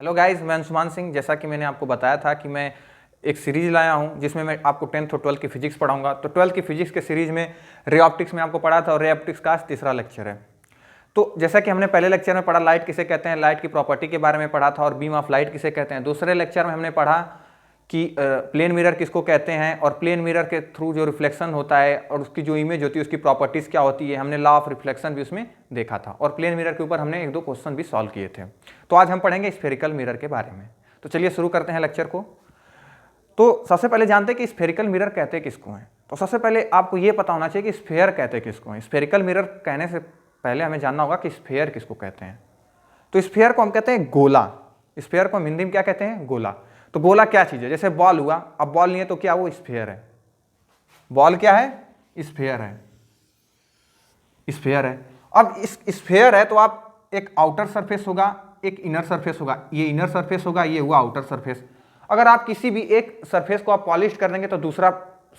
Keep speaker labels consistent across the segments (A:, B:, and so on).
A: Hello guys, मैं अंशुमान सिंह। जैसा कि मैंने आपको बताया था कि मैं एक सीरीज लाया हूं जिसमें मैं आपको 10th और 12th की फिजिक्स पढ़ाऊंगा। तो 12th की फिजिक्स के सीरीज में रे ऑप्टिक्स में आपको पढ़ा था और रे ऑप्टिक्स का आज तीसरा लेक्चर है। तो जैसा कि हमने पहले लेक्चर में पढ़ा लाइट किसे कहते हैं, लाइट की प्रॉपर्टी के बारे में पढ़ा था और बीम ऑफ लाइट किसे कहते हैं। दूसरे लेक्चर में हमने पढ़ा कि प्लेन मिरर किसको कहते हैं और प्लेन मिरर के थ्रू जो रिफ्लेक्शन होता है और उसकी जो इमेज होती है उसकी प्रॉपर्टीज़ क्या होती है, हमने लॉ ऑफ रिफ्लेक्शन भी उसमें देखा था और प्लेन मिरर के ऊपर हमने एक दो क्वेश्चन भी सॉल्व किए थे। तो आज हम पढ़ेंगे स्फेरिकल मिरर के बारे में। तो चलिए शुरू करते हैं लेक्चर को। तो सबसे पहले जानते हैं कि स्फेरिकल मिरर कहते किसको हैं। तो सबसे पहले आपको ये पता होना चाहिए कि स्फेयर कहते किसको हैं। स्फेरिकल मिरर कहने से पहले हमें जानना होगा कि स्फेयर किसको कहते हैं। तो स्फेयर को हम कहते हैं गोला। स्फेयर को हम हिंदी में क्या कहते हैं? गोला। तो गोला क्या चीज है? जैसे बॉल हुआ, अब बॉल नहीं है तो क्या वो स्फेयर है। बॉल क्या है? स्फेयर है। स्फेयर है। अब इस स्फेयर है तो आप एक आउटर सरफेस होगा, एक इनर सरफेस होगा। ये इनर सरफेस होगा, ये हुआ आउटर सरफेस। अगर आप किसी भी एक सरफेस को आप पॉलिश कर देंगे तो दूसरा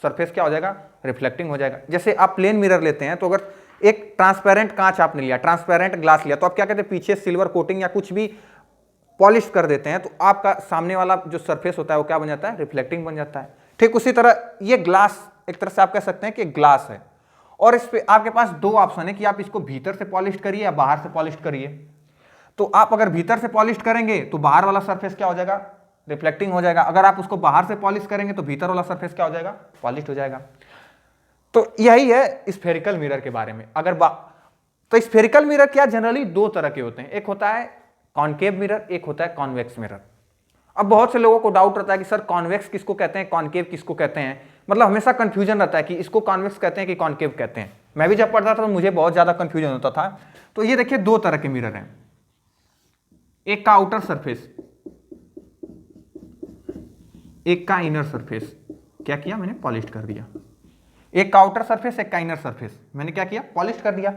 A: सरफेस क्या हो जाएगा? रिफ्लेक्टिंग हो जाएगा। जैसे आप प्लेन मिरर लेते हैं तो अगर एक ट्रांसपेरेंट कांच आपने लिया, ट्रांसपेरेंट ग्लास लिया, तो आप क्या कहते हैं? पीछे सिल्वर कोटिंग या कुछ भी पॉलिश कर देते हैं तो आपका सामने वाला जो सरफेस होता है वो क्या बन जाता है? रिफ्लेक्टिंग बन जाता है। ठीक उसी तरह ये ग्लास, एक तरह से आप कह सकते हैं कि ग्लास है और इस पे आपके पास दो ऑप्शन है कि आप इसको भीतर से पॉलिश करिए या बाहर से पॉलिश करिए। तो आप अगर भीतर से पॉलिश करेंगे तो बाहर वाला सरफेस क्या हो जाएगा? रिफ्लेक्टिंग हो जाएगा। अगर आप उसको बाहर से पॉलिश करेंगे तो भीतर वाला सरफेस क्या हो जाएगा? पॉलिश हो जाएगा। तो यही है स्फेरिकल मिरर के बारे में। तो स्फेरिकल मिरर क्या जनरली दो तरह के होते हैं, एक होता है कॉनकेव मिरर, एक होता है कॉन्वेक्स मिरर। अब बहुत से लोगों को डाउट रहता है कि सर कॉन्वेक्स किसको कहते हैं, कॉनकेव किसको कहते हैं। मतलब हमेशा कंफ्यूजन रहता है कि इसको कॉन्वेक्स कहते हैं कि कॉनकेव कहते हैं। मैं भी जब पढ़ता था तो मुझे बहुत ज्यादा कंफ्यूजन होता था। तो ये देखिए दो तरह के मिरर हैं, एक का आउटर सरफेस, एक का इनर सरफेस। क्या किया मैंने? पॉलिश कर दिया। एक का आउटर सरफेस, एक का इनर सरफेस। मैंने क्या किया? पॉलिश कर दिया।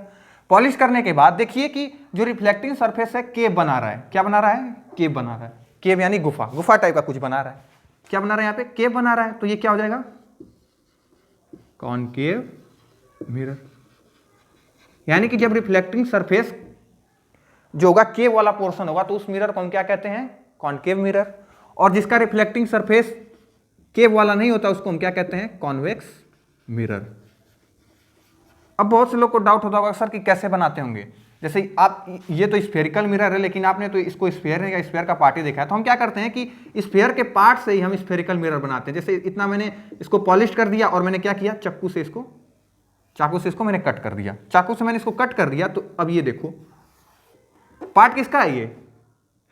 A: पॉलिश करने के बाद देखिए कि जो रिफ्लेक्टिंग सरफेस है केव बना रहा है। क्या बना रहा है? केव बना रहा है। केव यानी गुफा, गुफा टाइप का कुछ बना रहा है। क्या बना रहा है? यहाँ पे केव बना रहा है। तो ये क्या हो जाएगा? Concave mirror. यानी कि जब रिफ्लेक्टिंग सरफेस जो होगा केव वाला पोर्शन होगा तो उस मिरर को हम क्या कहते हैं? Concave mirror. और जिसका रिफ्लेक्टिंग सरफेस केव वाला नहीं होता उसको हम क्या कहते हैं? Convex mirror. अब बहुत से लोग को डाउट होता होगा सर कि कैसे बनाते होंगे। जैसे आप ये तो स्फेरिकल मिरर है लेकिन आपने तो इसको स्फेयर है या स्फेयर का पार्ट ही देखा है। तो हम क्या करते हैं कि स्फेयर के पार्ट से ही हम स्फेरिकल मिरर बनाते हैं। जैसे इतना मैंने इसको पॉलिश कर दिया और मैंने क्या किया? चाकू से इसको मैंने कट कर दिया। चाकू से मैंने इसको कट कर दिया। तो अब ये देखो पार्ट किसका है? ये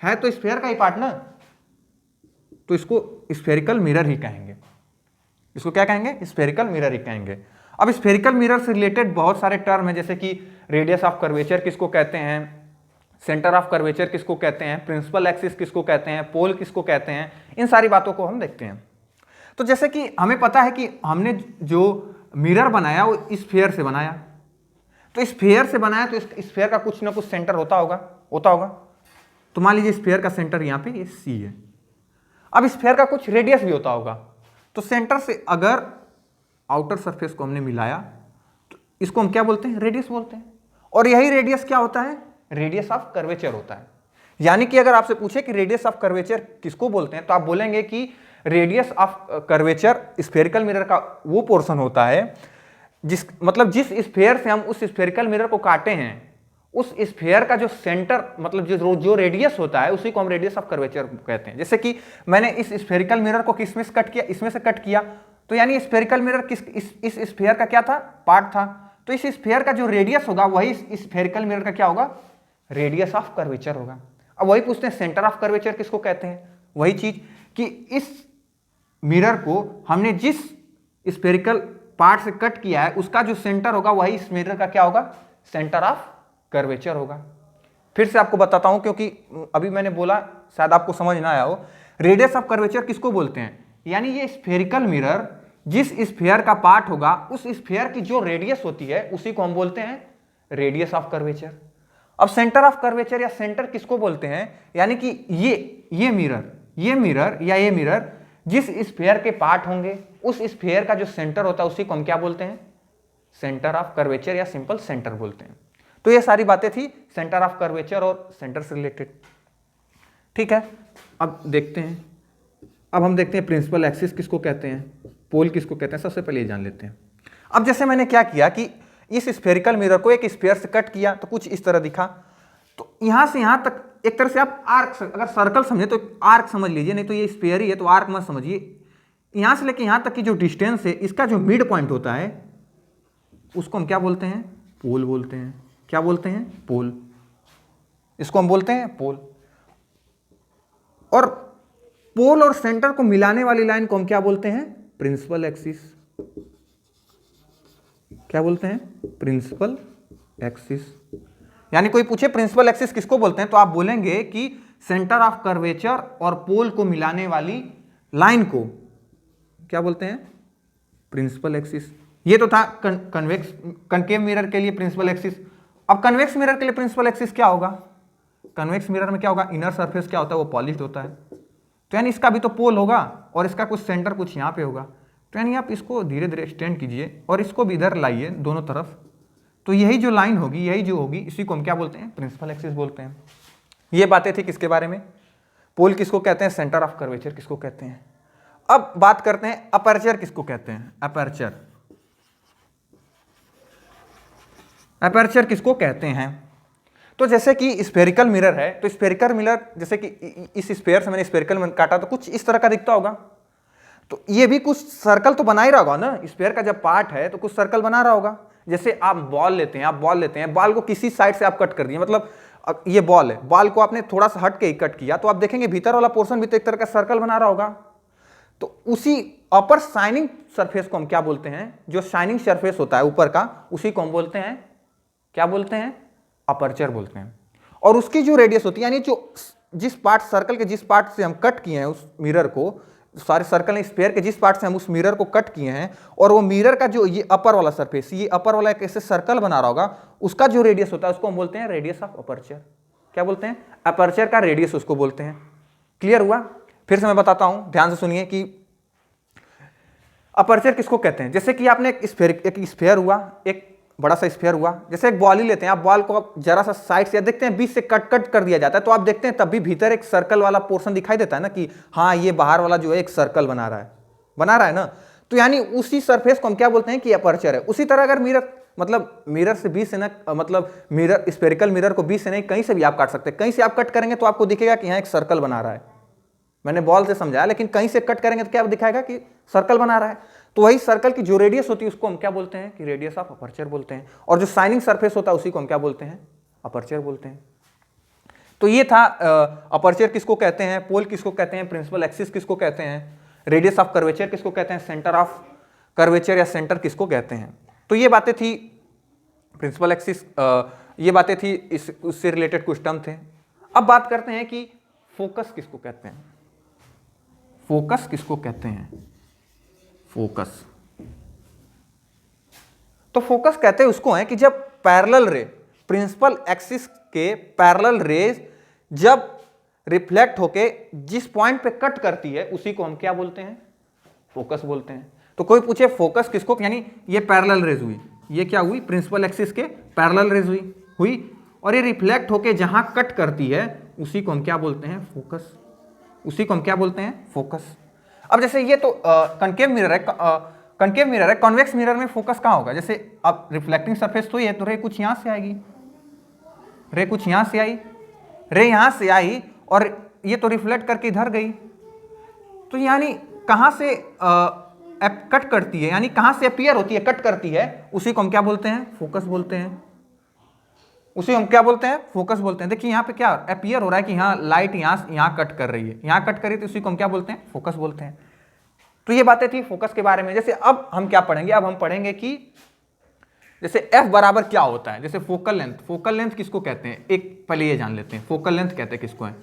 A: है तो स्फेयर का ही पार्ट ना, तो इसको स्फेरिकल मिरर ही कहेंगे। इसको क्या कहेंगे? स्फेरिकल मिरर ही कहेंगे। अब स्फेरिकल मिरर से रिलेटेड बहुत सारे टर्म हैं, जैसे कि रेडियस ऑफ कर्वेचर किसको कहते हैं, सेंटर ऑफ कर्वेचर किसको कहते हैं, प्रिंसिपल एक्सिस किसको कहते हैं, पोल किसको कहते हैं। इन सारी बातों को हम देखते हैं। तो जैसे कि हमें पता है कि हमने जो मिरर बनाया वो स्फेयर से बनाया। तो स्फेयर से बनाया तो स्फेयर का कुछ ना कुछ सेंटर होता होगा। तो मान लीजिए स्फेयर का सेंटर यहाँ पे ये सी है। अब स्फेयर का कुछ रेडियस भी होता होगा। तो सेंटर से अगर आउटर सरफेस को हमने मिलाया तो इसको हम क्या बोलते हैं? रेडियस बोलते हैं। और यही रेडियस क्या होता है? रेडियस ऑफ कर्वेचर होता है। यानी कि अगर आपसे पूछे कि रेडियस ऑफ कर्वेचर किसको बोलते हैं तो आप बोलेंगे कि radius of curvature spherical mirror का वो पोर्शन होता है जिस स्फेयर से हम उस स्फेरिकल मिरर को काटे हैं उस स्फेयर का जो सेंटर मतलब जो रेडियस होता है उसी को हम रेडियस ऑफ कर्वेचर कहते हैं। जैसे कि मैंने इस स्फेरिकल मिरर को किस में से कट किया? इसमें से कट किया। तो यानी स्फेरिकल मिरर इस स्फेयर का क्या था? पार्ट था। तो इस स्फेयर का जो रेडियस होगा वही स्फेरिकल मिरर का क्या होगा? रेडियस ऑफ कर्वेचर होगा। अब वही पूछते हैं सेंटर ऑफ कर्वेचर किसको कहते हैं? वही चीज कि इस मिरर को हमने जिस स्फेरिकल पार्ट से कट किया है उसका जो सेंटर होगा वही इस मिरर का क्या होगा? सेंटर ऑफ कर्वेचर होगा। फिर से आपको बताता हूं क्योंकि अभी मैंने बोला शायद आपको समझ ना आया हो। रेडियस ऑफ कर्वेचर किसको बोलते हैं? यानी ये स्फेरिकल मिरर जिस स्फेयर का पार्ट होगा उस स्फेयर की जो रेडियस होती है उसी को हम बोलते हैं रेडियस ऑफ कर्वेचर। अब सेंटर ऑफ कर्वेचर या सेंटर किसको बोलते हैं? यानी कि ये मिरर जिस स्फेयर के पार्ट होंगे उस स्फेयर का जो सेंटर होता है उसी को हम क्या बोलते हैं? सेंटर ऑफ कर्वेचर या सिंपल सेंटर बोलते हैं। तो ये सारी बातें थी सेंटर ऑफ कर्वेचर और सेंटर से रिलेटेड। ठीक है, अब देखते हैं, अब हम देखते हैं प्रिंसिपल एक्सिस किसको कहते हैं, पोल किसको कहते हैं। सबसे पहले ये जान लेते हैं। अब जैसे मैंने क्या किया कि इस स्फेरिकल मिरर को एक स्फीयर से कट किया तो कुछ इस तरह दिखा, तो यहां से यहां तक एक तरह से आप आर्क, अगर सर्कल समझे तो आर्क समझ लीजिए, नहीं तो ये स्फीयर ही है तो आर्क मत समझिए। यहां से लेके यहां तक की जो डिस्टेंस है, इसका जो मिड पॉइंट होता है उसको हम क्या बोलते हैं, पोल बोलते हैं। क्या बोलते हैं, पोल। इसको हम बोलते हैं पोल। और पोल और सेंटर को मिलाने वाली लाइन को हम क्या बोलते हैं, प्रिंसिपल एक्सिस। क्या बोलते हैं, प्रिंसिपल एक्सिस। यानी कोई पूछे प्रिंसिपल एक्सिस किसको बोलते हैं, तो आप बोलेंगे कि सेंटर ऑफ कर्वेचर और पोल को मिलाने वाली लाइन को क्या बोलते हैं, प्रिंसिपल एक्सिस। ये तो था कन्वेक्स कनकेव मिरर के लिए प्रिंसिपल एक्सिस। अब कन्वेक्स मिरर के लिए प्रिंसिपल एक्सिस क्या होगा, कन्वेक्स मिरर में क्या होगा, इनर सरफेस क्या होता है, वो पॉलिश्ड होता है, तो यानी इसका भी तो पोल होगा और इसका कुछ सेंटर कुछ यहाँ पे होगा। तो यानी आप इसको धीरे धीरे एक्सटेंड कीजिए और इसको भी इधर लाइए दोनों तरफ, तो यही जो लाइन होगी, यही जो होगी, इसी को हम क्या बोलते हैं, प्रिंसिपल एक्सिस बोलते हैं। ये बातें थी किसके बारे में, पोल किसको कहते हैं, सेंटर ऑफ कर्वेचर किसको कहते हैं। अब बात करते हैं अपर्चर किसको कहते हैं, अपर्चर। अपर्चर किसको कहते हैं, तो जैसे कि स्फेरिकल मिरर है, तो स्फेरिकल मिरर जैसे कि इस स्फेयर से मैंने स्फेरिकल काटा तो कुछ इस तरह का दिखता होगा, तो ये भी कुछ सर्कल तो बना ही रहा होगा ना, स्फेयर का जब पार्ट है तो कुछ सर्कल बना रहा होगा। जैसे आप बॉल लेते हैं, आप बॉल लेते हैं, बॉल को किसी साइड से आप कट कर दिए, मतलब ये बॉल है, बॉल को आपने थोड़ा सा हट के ही कट किया, तो आप देखेंगे भीतर वाला पोर्शन भी तो एक तरह का सर्कल बना रहा होगा। तो उसी अपर शाइनिंग सरफेस को हम क्या बोलते हैं, जो शाइनिंग सरफेस होता है ऊपर का, उसी को हम बोलते हैं, क्या बोलते हैं, अपर्चर बोलते हैं। और उसकी जो रेडियस होती है, यानी जो जिस पार्ट सर्कल के जिस पार्ट से हम कट किए हैं उस मिरर को, सारे सर्कल ने स्फीयर के जिस पार्ट से हम उस मिरर को कट किए हैं, और वो मिरर का जो ये अपर वाला सरफेस, ये अपर वाला एक ऐसे सर्कल बना रहा होगा, उसका जो रेडियस होता है उसको हम बोलते हैं रेडियस ऑफ अपर्चर। क्या बोलते हैं, अपर्चर का रेडियस उसको बोलते हैं। क्लियर हुआ, फिर से मैं बताता हूं, ध्यान से सुनिए कि अपर्चर किसको कहते हैं। जैसे कि आपने एक स्फीयर हुआ, एक बड़ा सा स्फीयर हुआ, जैसे एक बॉल ही लेते हैं, आप बॉल को आप जरा सा साइड से देखते हैं, बीच से कट कर दिया जाता है, तो आप देखते हैं तब भी भीतर एक सर्कल वाला पोर्शन दिखाई देता है ना, कि हाँ ये बाहर वाला जो है एक सर्कल बना रहा है ना, तो यानी उसी सरफेस को हम क्या बोलते हैं कि अपर्चर है। उसी तरह अगर मिरर, मतलब मिरर से बीच से ना, मतलब मिरर स्फेरिकल मिरर को बीच से नहीं, कहीं से भी आप काट सकते हैं, कहीं से आप कट करेंगे तो आपको दिखेगा कि यहाँ एक सर्कल बना रहा है। मैंने बॉल से समझाया, लेकिन कहीं से कट करेंगे तो क्या दिखाएगा कि सर्कल बना रहा है। तो वही सर्कल की जो रेडियस होती है उसको हम क्या बोलते हैं कि रेडियस ऑफ अपर्चर बोलते हैं, और जो शाइनिंग सरफेस होता है उसी को हम क्या बोलते हैं, अपर्चर बोलते हैं। तो ये था अपर्चर किसको कहते हैं, पोल किसको कहते हैं, प्रिंसिपल एक्सिस किसको कहते हैं, रेडियस ऑफ कर्वेचर किसको कहते हैं, सेंटर ऑफ कर्वेचर या सेंटर किसको कहते हैं। तो ये बातें थी प्रिंसिपल एक्सिस, ये बातें थी उससे रिलेटेड कुछ टर्म थे। अब बात करते हैं कि फोकस किसको कहते हैं, फोकस किसको कहते हैं, फोकस। तो फोकस कहते हैं उसको है कि जब पैरेलल रे, प्रिंसिपल एक्सिस के पैरेलल रेज जब रिफ्लेक्ट होके जिस पॉइंट पे कट करती है उसी को हम क्या बोलते हैं, फोकस बोलते हैं। तो कोई पूछे फोकस किसको, यानी ये पैरेलल रेज हुई, ये क्या हुई, प्रिंसिपल एक्सिस के पैरेलल रेज हुई और ये रिफ्लेक्ट होके जहां कट करती है उसी को हम क्या बोलते हैं, फोकस। उसी को हम क्या बोलते हैं, फोकस। अब जैसे ये तो कनकेव मिरर है, कनकेव मिरर है, कॉन्वेक्स मिरर में फोकस कहाँ होगा। जैसे अब रिफ्लेक्टिंग सरफेस तो ये, तो रे कुछ यहाँ से आएगी, रे कुछ यहाँ से आई, रे यहाँ से आई और ये तो रिफ्लेक्ट करके इधर गई, तो यानी कहाँ से कट करती है, यानी कहाँ से अपीयर होती है, कट करती है, उसी को हम क्या बोलते हैं, फोकस बोलते हैं। उसे हम क्या बोलते हैं, फोकस बोलते हैं। देखिए यहाँ पे क्या अपीयर हो रहा है कि हाँ लाइट यहाँ कट कर रही है, यहाँ कट कर रही है, तो उसी को हम क्या बोलते हैं, फोकस बोलते हैं। तो ये बातें थी फोकस के बारे में। जैसे अब हम क्या पढ़ेंगे, अब हम पढ़ेंगे कि जैसे एफ बराबर क्या होता है। जैसे फोकल लेंथ, फोकल लेंथ किसको कहते हैं, एक पहले ये जान लेते हैं फोकल लेंथ कहते हैं किसको है।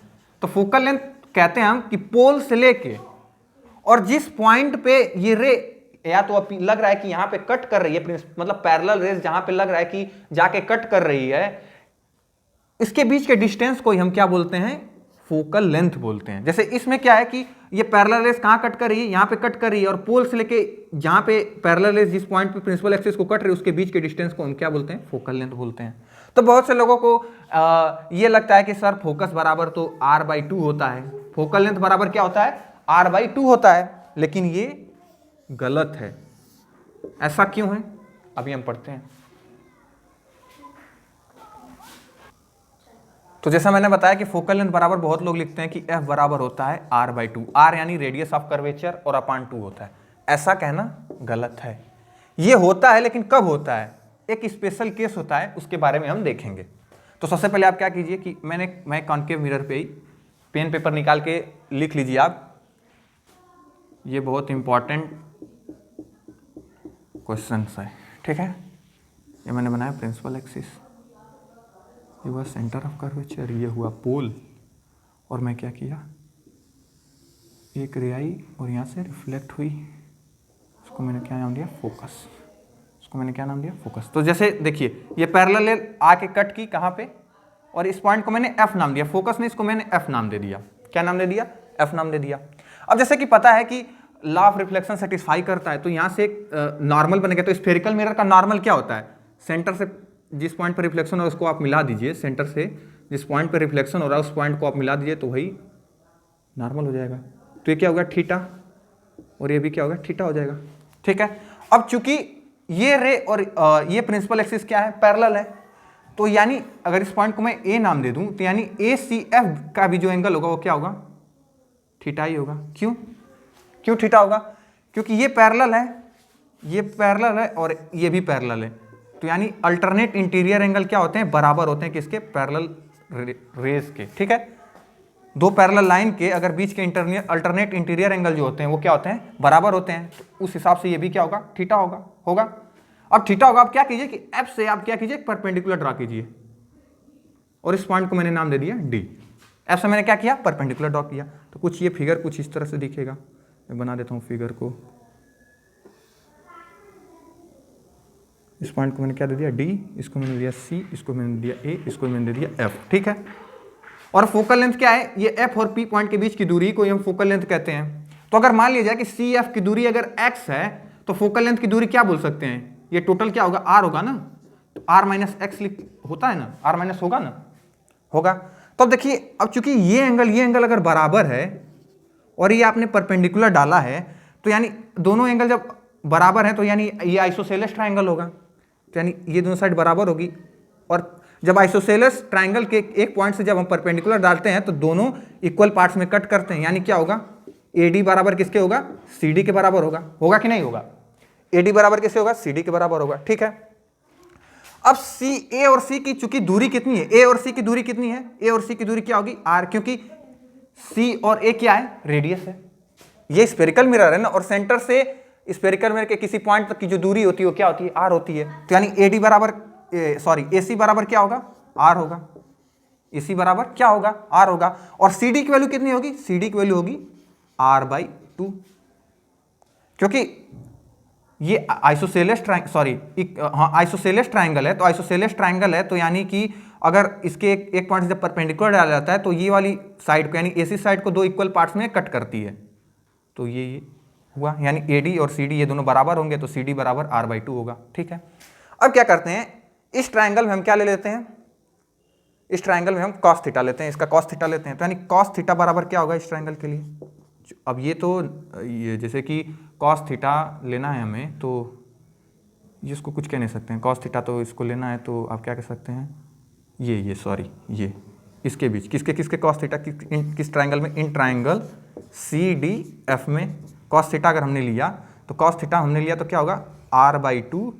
A: तो फोकल लेंथ कहते हैं हम कि पोल से लेके और जिस पॉइंट पे ये रे या तो लग रहा है कि यहां पे कट कर रही है, मतलब पैरेलल रेज जहां पे लग रहा है कि जाके कट कर रही है, इसके बीच के डिस्टेंस को हम क्या बोलते हैं, फोकल लेंथ बोलते हैं। जैसे इसमें क्या है कि ये पैरेलल रेज कहां कट कर रही है, यहां पे कट कर रही है, और पोल से लेके जहां पे पैरेलल रेज जिस पॉइंट पे प्रिंसिपल एक्सिस को कट रही है उसके बीच के डिस्टेंस को हम क्या बोलते हैं, फोकल लेंथ बोलते हैं। तो बहुत से लोगों को ये लगता है कि सर फोकस बराबर तो r/2 होता है, फोकल लेंथ बराबर क्या होता है, r/2 होता है, लेकिन ये गलत है। ऐसा क्यों है, अभी हम पढ़ते हैं। तो जैसा मैंने बताया कि फोकल लेंथ बराबर बहुत लोग लिखते हैं कि f बराबर होता है r/2, r यानी रेडियस ऑफ कर्वेचर और अपॉन 2 होता है। ऐसा कहना गलत है, ये होता है लेकिन कब होता है, एक स्पेशल केस होता है, उसके बारे में हम देखेंगे। तो सबसे पहले आप क्या कीजिए कि मैं कॉन्केव मिरर पे ही पेन पेपर निकाल के लिख लीजिए आप, ये बहुत इंपॉर्टेंट क्वेश्चन है, ठीक है। ये मैंने बनाया प्रिंसिपल एक्सिस, ये हुआ सेंटर ऑफ कर्वेचर, ये हुआ पोल, और मैं क्या किया, एक रे आई और यहाँ से रिफ्लेक्ट हुई, उसको मैंने क्या नाम दिया, फोकस, उसको मैंने क्या नाम दिया, फोकस। तो जैसे देखिए ये पैरेलल आके कट की कहाँ पे, और इस पॉइंट को मैंने एफ नाम दिया, फोकस ने इसको मैंने एफ नाम दे दिया, क्या नाम दे दिया, एफ नाम दे दिया। अब जैसे कि पता है कि लॉ ऑफ रिफ्लेक्शन सेटिस्फाई करता है, तो यहाँ से एक नॉर्मल बनेगा। तो स्फेरिकल मिरर का नॉर्मल क्या होता है, सेंटर से जिस पॉइंट पर रिफ्लेक्शन हो रहा है उसको आप मिला दीजिए, सेंटर से जिस पॉइंट पर रिफ्लेक्शन हो रहा है उस पॉइंट को आप मिला दीजिए, तो वही नॉर्मल हो जाएगा। तो ये क्या होगा, थीटा, और ये भी क्या होगा, थीटा हो जाएगा, ठीक है। अब चूंकि ये रे और ये प्रिंसिपल एक्सिस क्या है, पैरेलल है, तो यानी अगर इस पॉइंट को मैं ए नाम दे दूं, तो यानी ए सी एफ का भी जो एंगल होगा वो क्या होगा, थीटा ही होगा। क्यों, क्यों थीटा होगा, क्योंकि ये पैरेलल है, ये पैरेलल है और ये भी पैरेलल है, तो यानी अल्टरनेट इंटीरियर एंगल क्या होते हैं, बराबर होते हैं किसके, पैरेलल रेज के, ठीक है। दो पैरेलल लाइन के अगर बीच के अल्टरनेट इंटीरियर एंगल जो होते हैं वो क्या होते हैं, बराबर होते हैं, तो उस हिसाब से ये भी क्या होगा, थीटा होगा। अब थीटा होगा, आप क्या कीजिए कि एफ से आप क्या कीजिए, परपेंडिकुलर ड्रा कीजिए, और इस पॉइंट को मैंने नाम दे दिया डी। एफ से मैंने क्या किया, परपेंडिकुलर ड्रा किया, तो कुछ ये फिगर कुछ इस तरह से दिखेगा। मैं बना देता हूं फिगर को, इस पॉइंट को मैंने क्या दे दिया, डी, इसको मैंने दिया सी, इसको मैंने दिया ए, इसको मैंने दे दिया एफ, ठीक है। और फोकल लेंथ क्या है, ये एफ और पी पॉइंट के बीच की दूरी को हम फोकल लेंथ कहते हैं। तो अगर मान लिया जाए कि सी एफ की दूरी अगर एक्स है, तो फोकल लेंथ की दूरी क्या बोल सकते हैं, ये टोटल क्या होगा, आर होगा ना, तो आर माइनस एक्स होता है ना, आर माइनस होगा ना, होगा। तो अब देखिए, अब चूंकि ये एंगल अगर बराबर है और ये आपने परपेंडिकुलर डाला है, तो यानी दोनों एंगल जब बराबर है तो यानी ये आइसोसेलेस ट्राइंगल होगा, तो यानी ये दोनों साइड बराबर होगी। और जब आइसोसेलेस ट्राइंगल के एक पॉइंट से जब हम परपेंडिकुलर डालते हैं तो दोनों इक्वल पार्ट्स में कट करते हैं, यानी क्या होगा, AD बराबर किसके होगा, CD के बराबर होगा कि नहीं होगा, AD बराबर किसके होगा, CD के बराबर होगा, ठीक है। अब A और C की चूंकि दूरी कितनी है, A और C की दूरी कितनी है, A और C की दूरी क्या होगी, R, क्योंकि C और A क्या है, रेडियस है। ये स्फेरिकल मिरर है ना, और सेंटर से स्फेरिकल मिरर के किसी पॉइंट तक की जो दूरी होती है वो क्या होती है, R होती है। तो यानी AD बराबर AC बराबर क्या होगा, R होगा, AC बराबर क्या होगा, R होगा। और CD की वैल्यू कितनी होगी, CD की वैल्यू होगी R/2, क्योंकि ये आइसोसेलेस आइसोसेलेस ट्राइंगल है, तो आइसोसेलेस ट्राइंगल है, तो यानी कि अगर इसके एक पॉइंट से जब परपेंडिकुलर डाला जाता है तो ये वाली साइड को यानी AC साइड को दो इक्वल पार्ट्स में कट करती है, तो ये हुआ, यानी AD और CD ये दोनों बराबर होंगे, तो CD बराबर R/2 होगा, ठीक है। अब क्या करते हैं, इस ट्राइंगल में हम क्या ले लेते हैं, इस ट्राइंगल में हम cos थीटा लेते हैं, इसका cos थीटा लेते हैं, तो यानी cos थीटा बराबर क्या होगा इस ट्राइंगल के लिए। अब ये तो ये जैसे कि cos थीटा लेना है हमें, तो ये इसको कुछ कह नहीं सकते हैं, cos थीटा तो इसको लेना है, तो आप क्या कह सकते हैं, ये इसके बीच किसके cos थीटा किस ट्राइंगल में, इन ट्राइंगल CDF में cos थीटा अगर हमने लिया तो cos थीटा हमने लिया तो क्या होगा, R/2,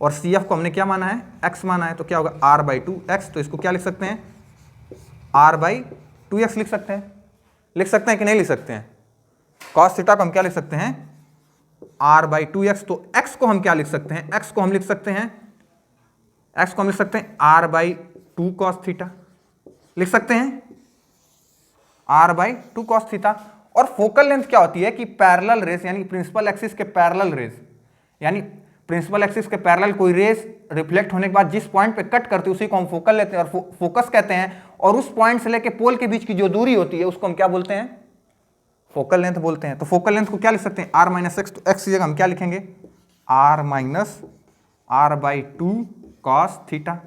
A: और CF को हमने क्या माना है, x माना है, तो क्या होगा R/2x। तो इसको क्या लिख सकते हैं, R/2x लिख सकते हैं कि नहीं लिख सकते हैं। cos थीटा को हम क्या लिख सकते हैं, R/2x। तो x को हम क्या लिख सकते हैं, x को हम लिख सकते हैं R/2 cos थीटा लिख सकते हैं, R/2 cos थीटा। और फोकल लेंथ क्या होती है कि पैरेलल रेस, यानी प्रिंसिपल एक्सिस के पैरेलल रेस, यानी प्रिंसिपल एक्सिस के पैरेलल कोई रेस रिफ्लेक्ट होने के बाद जिस पॉइंट पे कट करती है उसी को हम फोकल लेते हैं और फोकस कहते हैं। और उस पॉइंट से लेके पोल के बीच की जो दूरी होती है उसको हम क्या बोलते हैं, फोकल लेंथ बोलते हैं। तो फोकल लेंथ को क्या लिख सकते हैं, R-x। तो x की जगह हम क्या लिखेंगे, R-R/2 cos थीटा।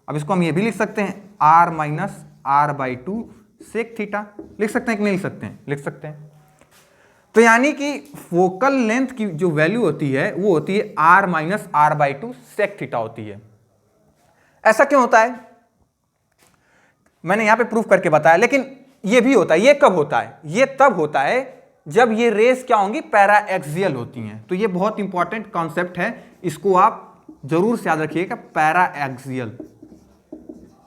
A: अब इसको हम ये भी लिख सकते हैं r minus r by two sec theta, लिख सकते हैं कि नहीं लिख सकते हैं? लिख सकते हैं। तो यानी कि फोकल लेंथ की जो वैल्यू होती है वो होती है r minus r by two sec theta होती है। ऐसा क्यों होता है मैंने यहां पे प्रूफ करके बताया, लेकिन ये भी होता है। ये कब होता है? ये तब होता है जब ये रेस क्या होंगी, पैरा एक्सियल होती हैं। तो ये बहुत इंपॉर्टेंट कॉन्सेप्ट है, इसको आप जरूर से याद रखिएगा।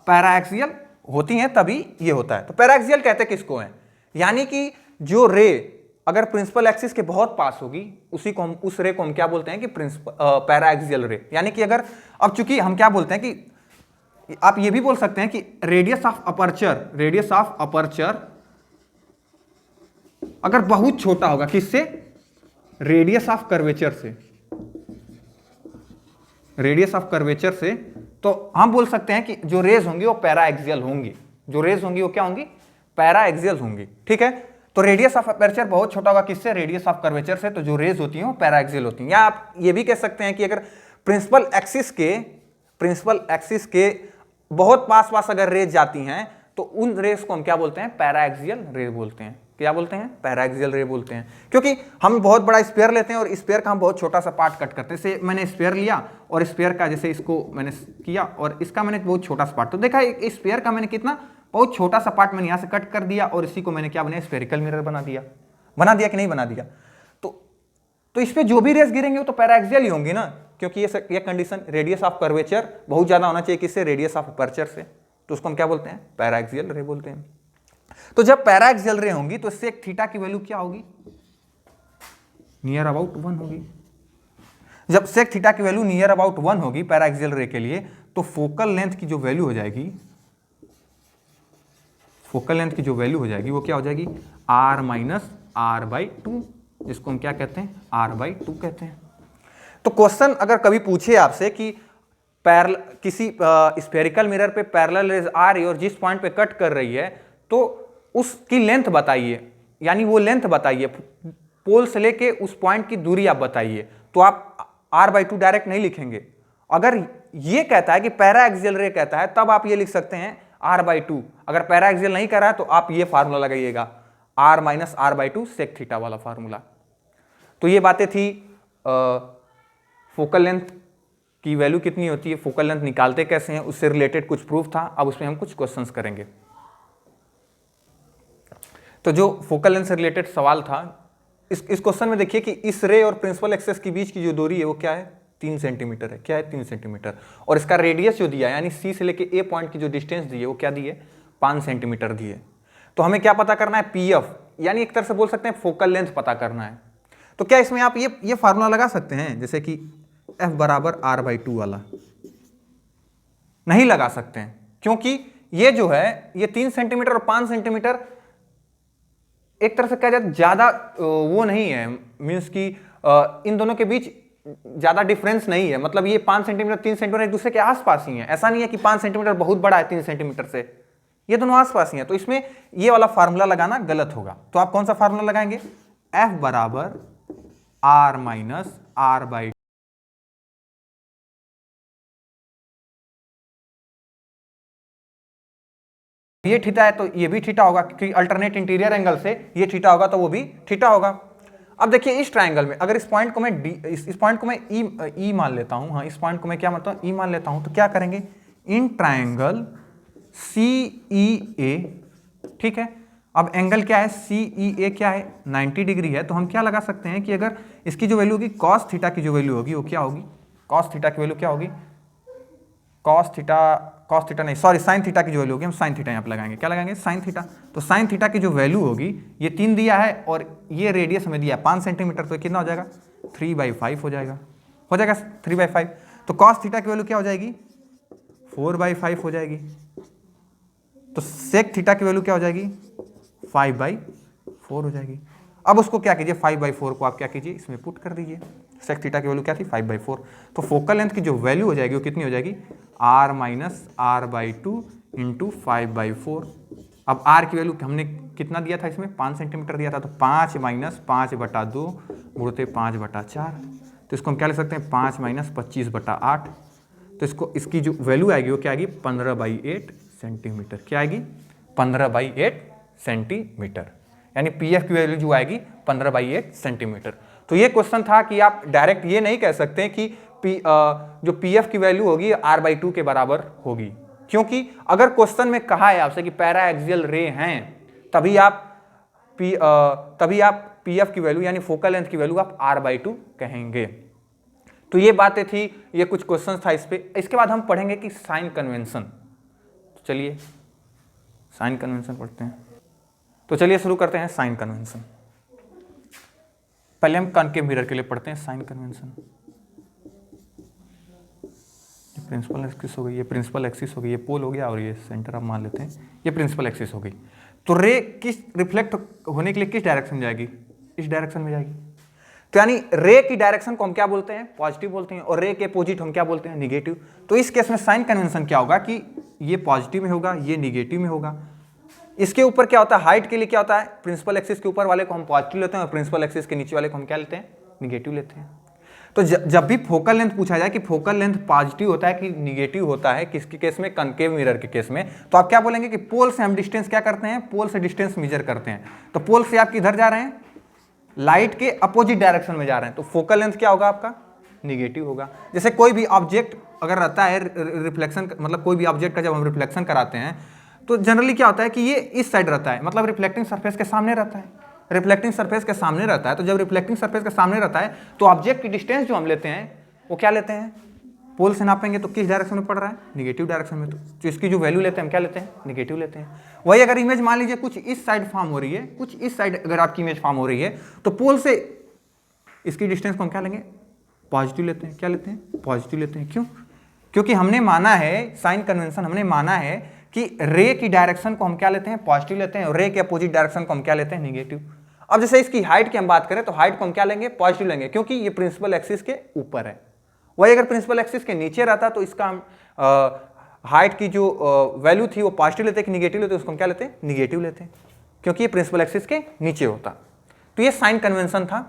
A: पैरा एक्सियल होती हैं तभी ये होता है। तो पैरा एक्सियल कहते हैं किसको है? यानी कि जो रे अगर प्रिंसिपल एक्सिस के बहुत पास होगी उसी को हम, उस रे को हम क्या बोलते हैं कि पैरा एक्सियल रे। यानी कि अगर, अब चूंकि हम क्या बोलते हैं कि आप ये भी बोल सकते हैं कि रेडियस ऑफ अपर्चर अगर बहुत छोटा होगा, किससे? रेडियस ऑफ कर्वेचर से, तो हम बोल सकते हैं कि जो रेज होंगी वो पैरा एक्सियल होंगी। जो रेज होंगी वो क्या होंगी? पैरा एक्सियल होंगी। ठीक है, तो रेडियस ऑफ अपर्चर बहुत छोटा होगा, किससे? रेडियस ऑफ कर्वेचर से। तो जो रेज होती हैं वो पैरा एक्सियल होती हैं। या आप ये भी कह सकते हैं कि अगर प्रिंसिपल एक्सिस के बहुत पास अगर रेज जाती हैं तो उन रेज को हम क्या बोलते हैं? पैरा एक्सियल रे बोलते हैं। क्या बोलते हैं? पैरा एक्सियल रे बोलते हैं। क्योंकि हम बहुत बड़ा स्फीयर लेते हैं और स्फीयर का हम बहुत छोटा सा पार्ट कट करते हैं। जैसे मैंने स्फीयर लिया और स्फीयर का, जैसे इसको मैंने किया और इसका मैंने बहुत छोटा सा पार्ट, तो देखा एक स्फीयर का मैंने कितना बहुत छोटा सा पार्ट मैंने यहाँ से कट कर दिया और इसी को मैंने क्या बनाया? स्फेरिकल मिरर बना दिया कि नहीं बना दिया? तो इस पे जो भी रेस गिरेंगे वो तो पैरा एक्सियल ही होंगी ना, क्योंकि ये कंडीशन रेडियस ऑफ कर्वेचर बहुत ज्यादा होना चाहिए, किससे? रेडियस ऑफ अपर्चर से। तो उसको हम क्या बोलते हैं? पैरा एक्सियल रे बोलते हैं। तो जब पैरा एक्सियल रे होंगी तो सेक थीटा की वैल्यू क्या होगी? नियर अबाउट 1 होगी। जब सेक थीटा की वैल्यू नियर अबाउट 1 होगी पैरा एक्सियल रे के लिए, तो फोकल लेंथ की जो वैल्यू हो जाएगी, वो क्या हो जाएगी? r minus r by two, जिसको हम क्या कहते हैं? r बाई टू कहते हैं। तो क्वेश्चन अगर कभी पूछे आपसे कि किसी स्फेरिकल मिरर पे पैरेलल रेज आ रही है और जिस पॉइंट पे कट कर रही है तो उसकी लेंथ बताइए, यानी वो लेंथ बताइए, पोल से लेके उस पॉइंट की दूरी आप बताइए, तो आप r बाई टू डायरेक्ट नहीं लिखेंगे। अगर ये कहता है कि पैरा एक्सियल रे कहता है तब आप ये लिख सकते हैं r बाई टू। अगर पैरा एक्सियल नहीं कर रहा है तो आप ये फार्मूला लगाइएगा, r minus r by two sec theta वाला फार्मूला। तो ये बातें थी फोकल लेंथ की वैल्यू कितनी होती है, फोकल लेंथ निकालते कैसे हैं, उससे रिलेटेड कुछ प्रूफ था। अब उसमें हम कुछ क्वेश्चंस करेंगे। तो जो फोकल लेंथ से रिलेटेड सवाल था, इस क्वेश्चन में देखिए कि इस रे और प्रिंसिपल एक्सिस के बीच की जो दूरी है वो क्या है? 3 सेंटीमीटर है। क्या है? 3 सेंटीमीटर। और इसका रेडियस जो दिया है, यानी सी से लेके ए पॉइंट की जो डिस्टेंस दी है वो क्या दी है? 5 सेंटीमीटर दी है। तो हमें क्या पता करना है? पीएफ, यानी एक तरह से बोल सकते हैं फोकल लेंथ पता करना है। तो क्या इसमें आप ये फार्मूला लगा सकते हैं, जैसे कि एफ बराबर आर बाई टू वाला? नहीं लगा सकते हैं, क्योंकि ये जो है ये 3 सेंटीमीटर और 5 सेंटीमीटर एक तरह से कहा जाए ज्यादा वो नहीं है, मीन्स कि इन दोनों के बीच ज्यादा डिफरेंस नहीं है। मतलब ये 5 सेंटीमीटर 3 सेंटीमीटर एक दूसरे के आसपास ही है। ऐसा नहीं है कि 5 सेंटीमीटर बहुत बड़ा है 3 सेंटीमीटर से, ये दोनों आसपास ही है। तो इसमें ये वाला फार्मूला लगाना गलत होगा। तो आप कौन सा फार्मूला लगाएंगे? एफ बराबर आर माइनस आर बाई, ये थीटा है तो ये भी थीटा होगा, क्योंकि अल्टरनेट इंटीरियर एंगल से ये थीटा होगा तो वो भी थीटा होगा। अब देखिए इस ट्रायंगल में अगर इस पॉइंट को मैं इस पॉइंट को मैं ई मान लेता हूं, हाँ इस पॉइंट को मैं क्या मतलब ई मान लेता हूं, तो क्या करेंगे? इन ट्रायंगल CEA, ठीक है। अब एंगल क्या है? CEA क्या है? 90 डिग्री है। तो हम क्या लगा सकते हैं कि अगर इसकी जो वैल्यू होगी कॉस थीटा की जो वैल्यू होगी वो क्या होगी? कॉस थीटा की वैल्यू क्या होगी? साइन थीटा की जो वैल्यू होगी, हम साइन थीटा यहाँ पे लगाएंगे। क्या लगाएंगे? Sine theta. तो साइन थीटा की जो वैल्यू होगी, ये 3 दिया है और ये रेडियस हमें दिया है 5 सेंटीमीटर, तो कितना हो जाएगा? 3/5 हो जाएगा। 3/5। तो कॉस थीटा की वैल्यू क्या हो जाएगी? 4/5 हो जाएगी। तो सेक थीटा की वैल्यू क्या हो जाएगी? 5/4 हो जाएगी। अब उसको क्या कीजिए? 5/4 को आप क्या कीजिए? इसमें पुट कर दीजिए। सेक थीटा की वैल्यू क्या थी? 5/4। तो फोकल लेंथ की जो वैल्यू हो जाएगी वो कितनी हो जाएगी? r minus r by two into 5/4। अब r की वैल्यू हमने कितना दिया था इसमें? 5 सेंटीमीटर दिया था। तो 5 माइनस 5/2 गुणित 5/4। तो इसको हम क्या लिख सकते हैं? 5 माइनस 25/8। तो इसकी जो वैल्यू आएगी वो क्या आएगी 15/8 सेंटीमीटर। क्या आएगी 15/8 सेंटीमीटर, यानी पीएफ की वैल्यू जो आएगी 15/8 सेंटीमीटर। तो ये क्वेश्चन था कि आप डायरेक्ट ये नहीं कह सकते कि जो पीएफ की वैल्यू होगी r/2 के बराबर होगी, क्योंकि अगर क्वेश्चन में कहा है आपसे कि पैरा एक्सियल रे हैं तभी आप पीएफ की वैल्यू यानी फोकल लेंथ की वैल्यू आप r/2 कहेंगे। तो ये बातें थी, ये कुछ क्वेश्चन था इस पे। इसके बाद हम पढ़ेंगे कि साइन कन्वेंशन। तो चलिए साइन कन्वेंशन पढ़ते हैं। तो चलिए शुरू करते हैं साइन कन्वेंशन। पहले हम कॉनकेव मिरर के लिए पढ़ते हैं साइन कन्वेंशन। प्रिंसिपल एक्सिस हो गई, ये प्रिंसिपल एक्सिस हो गई, ये पोल हो गया और ये सेंटर आप मान लेते हैं, ये प्रिंसिपल एक्सिस हो गई। तो रे किस रिफ्लेक्ट होने के लिए किस डायरेक्शन में जाएगी? इस डायरेक्शन में जाएगी। तो यानी रे की डायरेक्शन को हम क्या बोलते हैं? पॉजिटिव बोलते हैं, और रे के अपोजिट हम क्या बोलते हैं? निगेटिव। तो इस केस में साइन कन्वेंशन क्या होगा कि ये पॉजिटिव में होगा, ये निगेटिव में होगा। इसके ऊपर क्या होता है? हाइट के लिए क्या होता है? प्रिंसिपल एक्सिस के ऊपर वाले को हम पॉजिटिव लेते हैं और प्रिंसिपल एक्सिस के नीचे वाले को हम क्या लेते हैं? निगेटिव लेते हैं। तो जब भी फोकल लेंथ पूछा जाए कि फोकल लेंथ पॉजिटिव होता है कि निगेटिव होता है, किसके केस में? कनकेव मिरर के केस में, तो आप क्या बोलेंगे कि पोल से हम डिस्टेंस क्या करते हैं? पोल से डिस्टेंस मेजर करते हैं। तो पोल से आप किधर जा रहे हैं? लाइट के अपोजिट डायरेक्शन में जा रहे हैं, तो फोकल लेंथ क्या होगा आपका? निगेटिव होगा। जैसे कोई भी ऑब्जेक्ट अगर रहता है रिफ्लेक्शन, मतलब कोई भी ऑब्जेक्ट का जब हम रिफ्लेक्शन कराते हैं तो जनरली क्या होता है कि ये इस साइड रहता है, मतलब रिफ्लेक्टिंग सरफेस के सामने रहता है। रिफ्लेक्टिंग सरफेस के सामने रहता है, तो जब रिफ्लेक्टिंग सरफेस के सामने रहता है तो ऑब्जेक्ट की डिस्टेंस जो हम लेते हैं वो क्या लेते हैं? पोल से नापेंगे तो किस डायरेक्शन में पड़ रहा है? निगेटिव डायरेक्शन में। तो इसकी जो वैल्यू लेते हैं हम क्या लेते हैं? निगेटिव लेते हैं। वही अगर इमेज मान लीजिए कुछ इस साइड फॉर्म हो रही है, कुछ इस साइड अगर आपकी इमेज फॉर्म हो रही है, तो पोल से इसकी डिस्टेंस को हम क्या लेंगे? पॉजिटिव लेते हैं। क्या लेते हैं? पॉजिटिव लेते हैं। क्यों? क्योंकि हमने माना है, साइन कन्वेंशन हमने माना है कि रे की डायरेक्शन को हम क्या लेते हैं? पॉजिटिव लेते हैं, और रे के अपोजिट डायरेक्शन को हम क्या लेते हैं? निगेटिव। अब जैसे इसकी हाइट की हम बात करें तो हाइट को हम क्या लेंगे? पॉजिटिव लेंगे, क्योंकि ये प्रिंसिपल एक्सिस के ऊपर है। वही अगर प्रिंसिपल एक्सिस के नीचे रहता तो इसका हम हाइट की जो वैल्यू थी वो पॉजिटिव लेते कि निगेटिव लेते? उसको हम क्या लेते हैं? निगेटिव लेते हैं, क्योंकि ये प्रिंसिपल एक्सिस के नीचे होता। तो ये साइन कन्वेंशन था।